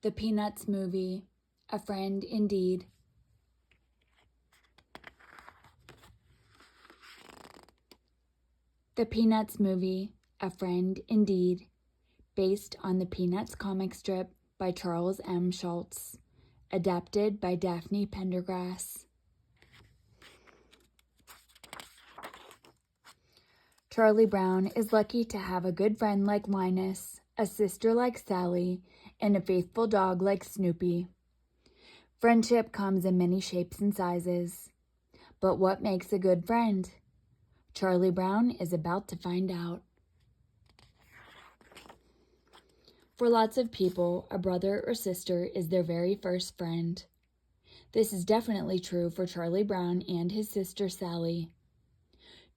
The Peanuts Movie, A Friend Indeed. The Peanuts Movie, A Friend Indeed, based on the Peanuts comic strip by Charles M. Schulz, adapted by Daphne Pendergrass. Charlie Brown is lucky to have a good friend like Linus, a sister like Sally, and a faithful dog like Snoopy. Friendship comes in many shapes and sizes. But what makes a good friend? Charlie Brown is about to find out. For lots of people, a brother or sister is their very first friend. This is definitely true for Charlie Brown and his sister Sally.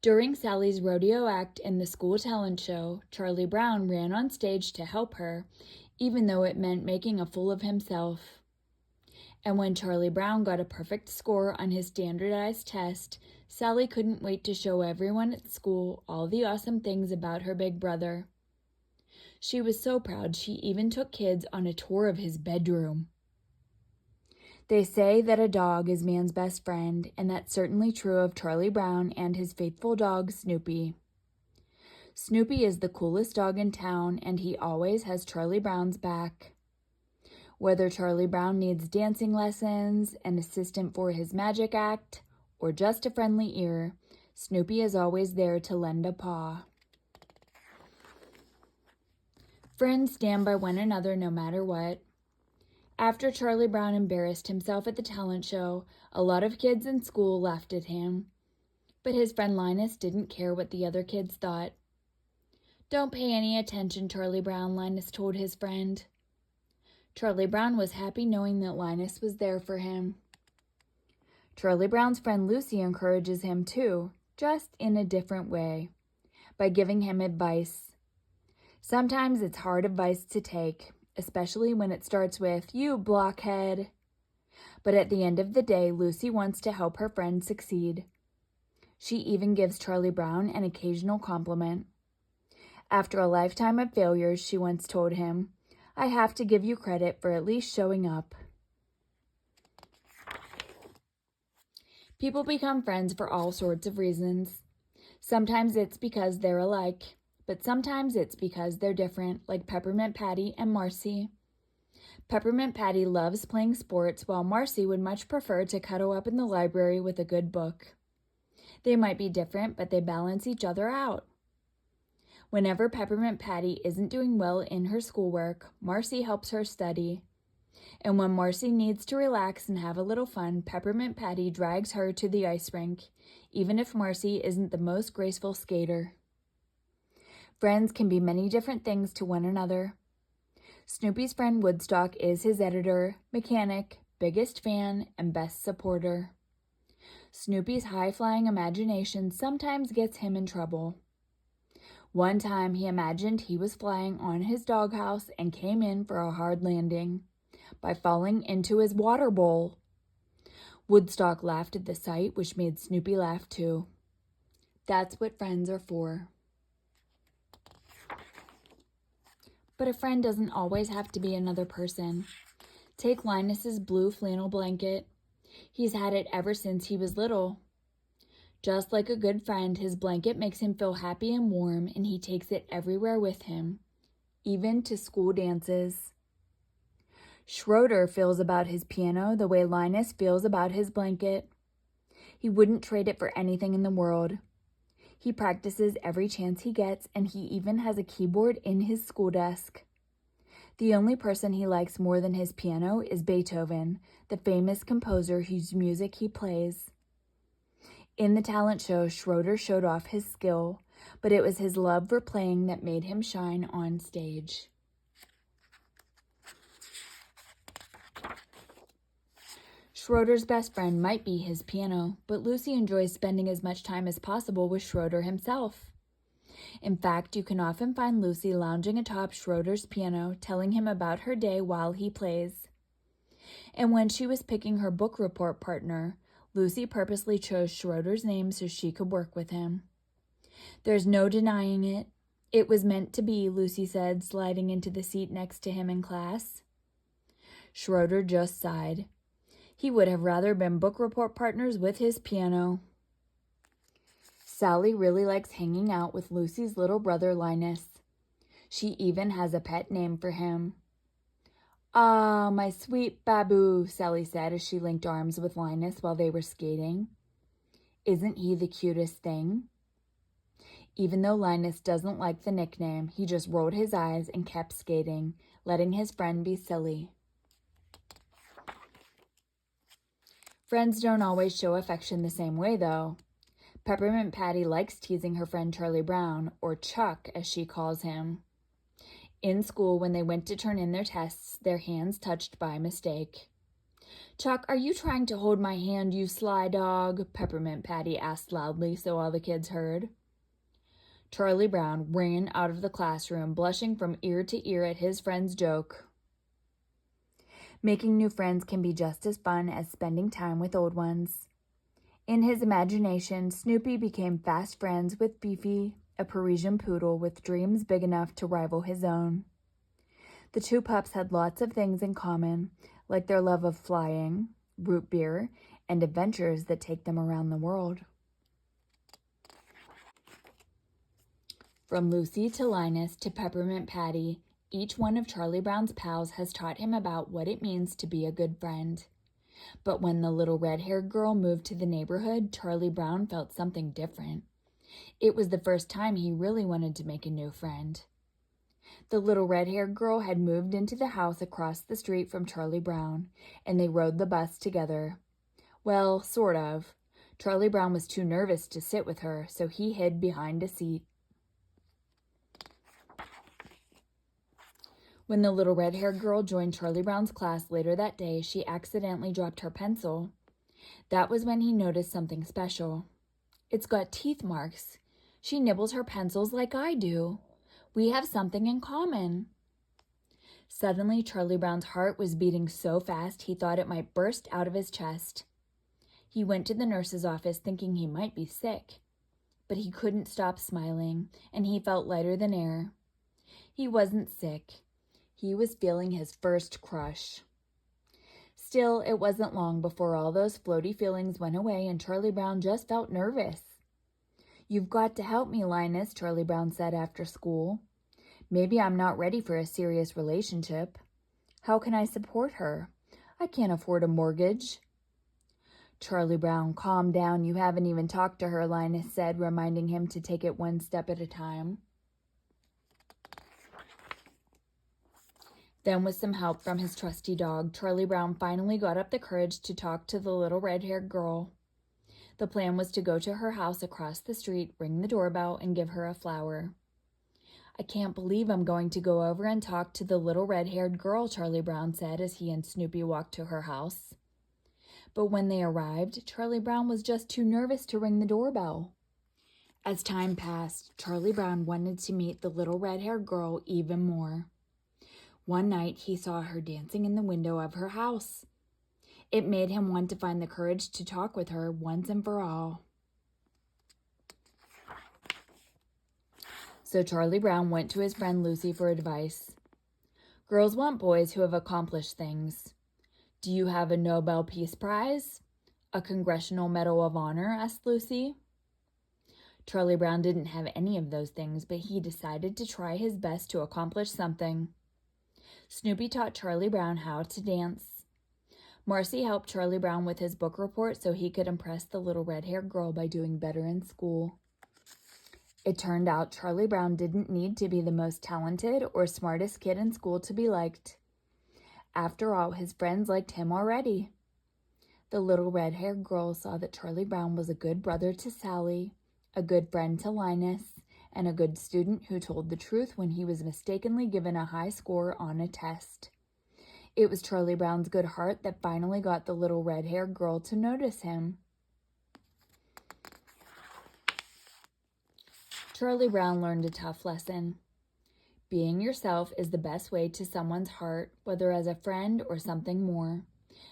During Sally's rodeo act in the school talent show, Charlie Brown ran on stage to help her, even though it meant making a fool of himself. And when Charlie Brown got a perfect score on his standardized test, Sally couldn't wait to show everyone at school all the awesome things about her big brother. She was so proud she even took kids on a tour of his bedroom. They say that a dog is man's best friend, and that's certainly true of Charlie Brown and his faithful dog, Snoopy. Snoopy is the coolest dog in town, and he always has Charlie Brown's back. Whether Charlie Brown needs dancing lessons, an assistant for his magic act, or just a friendly ear, Snoopy is always there to lend a paw. Friends stand by one another no matter what. After Charlie Brown embarrassed himself at the talent show, a lot of kids in school laughed at him. But his friend Linus didn't care what the other kids thought. "Don't pay any attention, Charlie Brown," Linus told his friend. Charlie Brown was happy knowing that Linus was there for him. Charlie Brown's friend Lucy encourages him too, just in a different way, by giving him advice. Sometimes it's hard advice to take, especially when it starts with, "You blockhead." But at the end of the day, Lucy wants to help her friend succeed. She even gives Charlie Brown an occasional compliment. After a lifetime of failures, she once told him, "I have to give you credit for at least showing up." People become friends for all sorts of reasons. Sometimes it's because they're alike, but sometimes it's because they're different, like Peppermint Patty and Marcy. Peppermint Patty loves playing sports, while Marcy would much prefer to cuddle up in the library with a good book. They might be different, but they balance each other out. Whenever Peppermint Patty isn't doing well in her schoolwork, Marcy helps her study. And when Marcy needs to relax and have a little fun, Peppermint Patty drags her to the ice rink, even if Marcy isn't the most graceful skater. Friends can be many different things to one another. Snoopy's friend Woodstock is his editor, mechanic, biggest fan, and best supporter. Snoopy's high-flying imagination sometimes gets him in trouble. One time he imagined he was flying on his doghouse and came in for a hard landing by falling into his water bowl. Woodstock laughed at the sight, which made Snoopy laugh too. That's what friends are for. But a friend doesn't always have to be another person. Take Linus's blue flannel blanket. He's had it ever since he was little. Just like a good friend, his blanket makes him feel happy and warm, and he takes it everywhere with him, even to school dances. Schroeder feels about his piano the way Linus feels about his blanket. He wouldn't trade it for anything in the world. He practices every chance he gets, and he even has a keyboard in his school desk. The only person he likes more than his piano is Beethoven, the famous composer whose music he plays. In the talent show, Schroeder showed off his skill, but it was his love for playing that made him shine on stage. Schroeder's best friend might be his piano, but Lucy enjoys spending as much time as possible with Schroeder himself. In fact, you can often find Lucy lounging atop Schroeder's piano, telling him about her day while he plays. And when she was picking her book report partner, Lucy purposely chose Schroeder's name so she could work with him. "There's no denying it. It was meant to be," Lucy said, sliding into the seat next to him in class. Schroeder just sighed. He would have rather been book report partners with his piano. Sally really likes hanging out with Lucy's little brother Linus. She even has a pet name for him. "Ah, my sweet Babu," Sally said as she linked arms with Linus while they were skating. "Isn't he the cutest thing?" Even though Linus doesn't like the nickname, he just rolled his eyes and kept skating, letting his friend be silly. Friends don't always show affection the same way, though. Peppermint Patty likes teasing her friend Charlie Brown, or Chuck as she calls him. In school, when they went to turn in their tests, their hands touched by mistake. "Chuck, are you trying to hold my hand, you sly dog?" Peppermint Patty asked loudly so all the kids heard. Charlie Brown ran out of the classroom, blushing from ear to ear at his friend's joke. Making new friends can be just as fun as spending time with old ones. In his imagination, Snoopy became fast friends with Beefy, a Parisian poodle with dreams big enough to rival his own. The two pups had lots of things in common, like their love of flying, root beer, and adventures that take them around the world. From Lucy to Linus to Peppermint Patty, each one of Charlie Brown's pals has taught him about what it means to be a good friend. But when the little red-haired girl moved to the neighborhood, Charlie Brown felt something different. It was the first time he really wanted to make a new friend. The little red-haired girl had moved into the house across the street from Charlie Brown, and they rode the bus together. Well, sort of. Charlie Brown was too nervous to sit with her, so he hid behind a seat. When the little red-haired girl joined Charlie Brown's class later that day, she accidentally dropped her pencil. That was when he noticed something special. "It's got teeth marks. She nibbles her pencils like I do. We have something in common." Suddenly, Charlie Brown's heart was beating so fast he thought it might burst out of his chest. He went to the nurse's office thinking he might be sick. But he couldn't stop smiling, and he felt lighter than air. He wasn't sick. He was feeling his first crush. Still, it wasn't long before all those floaty feelings went away and Charlie Brown just felt nervous. "You've got to help me, Linus," Charlie Brown said after school. "Maybe I'm not ready for a serious relationship. How can I support her? I can't afford a mortgage." "Charlie Brown, calm down. You haven't even talked to her," Linus said, reminding him to take it one step at a time. Then, with some help from his trusty dog, Charlie Brown finally got up the courage to talk to the little red-haired girl. The plan was to go to her house across the street, ring the doorbell, and give her a flower. "I can't believe I'm going to go over and talk to the little red-haired girl," Charlie Brown said as he and Snoopy walked to her house. But when they arrived, Charlie Brown was just too nervous to ring the doorbell. As time passed, Charlie Brown wanted to meet the little red-haired girl even more. One night, he saw her dancing in the window of her house. It made him want to find the courage to talk with her once and for all. So Charlie Brown went to his friend Lucy for advice. "Girls want boys who have accomplished things. Do you have a Nobel Peace Prize? A Congressional Medal of Honor?" asked Lucy. Charlie Brown didn't have any of those things, but he decided to try his best to accomplish something. Snoopy taught Charlie Brown how to dance. Marcy helped Charlie Brown with his book report so he could impress the little red-haired girl by doing better in school. It turned out Charlie Brown didn't need to be the most talented or smartest kid in school to be liked. After all, his friends liked him already. The little red-haired girl saw that Charlie Brown was a good brother to Sally, a good friend to Linus, and a good student who told the truth when he was mistakenly given a high score on a test. It was Charlie Brown's good heart that finally got the little red-haired girl to notice him. Charlie Brown learned a tough lesson. Being yourself is the best way to someone's heart, whether as a friend or something more.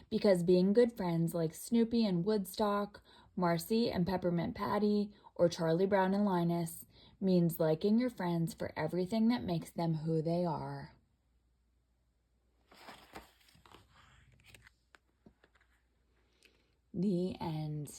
Because being good friends like Snoopy and Woodstock, Marcy and Peppermint Patty, or Charlie Brown and Linus means liking your friends for everything that makes them who they are. The end.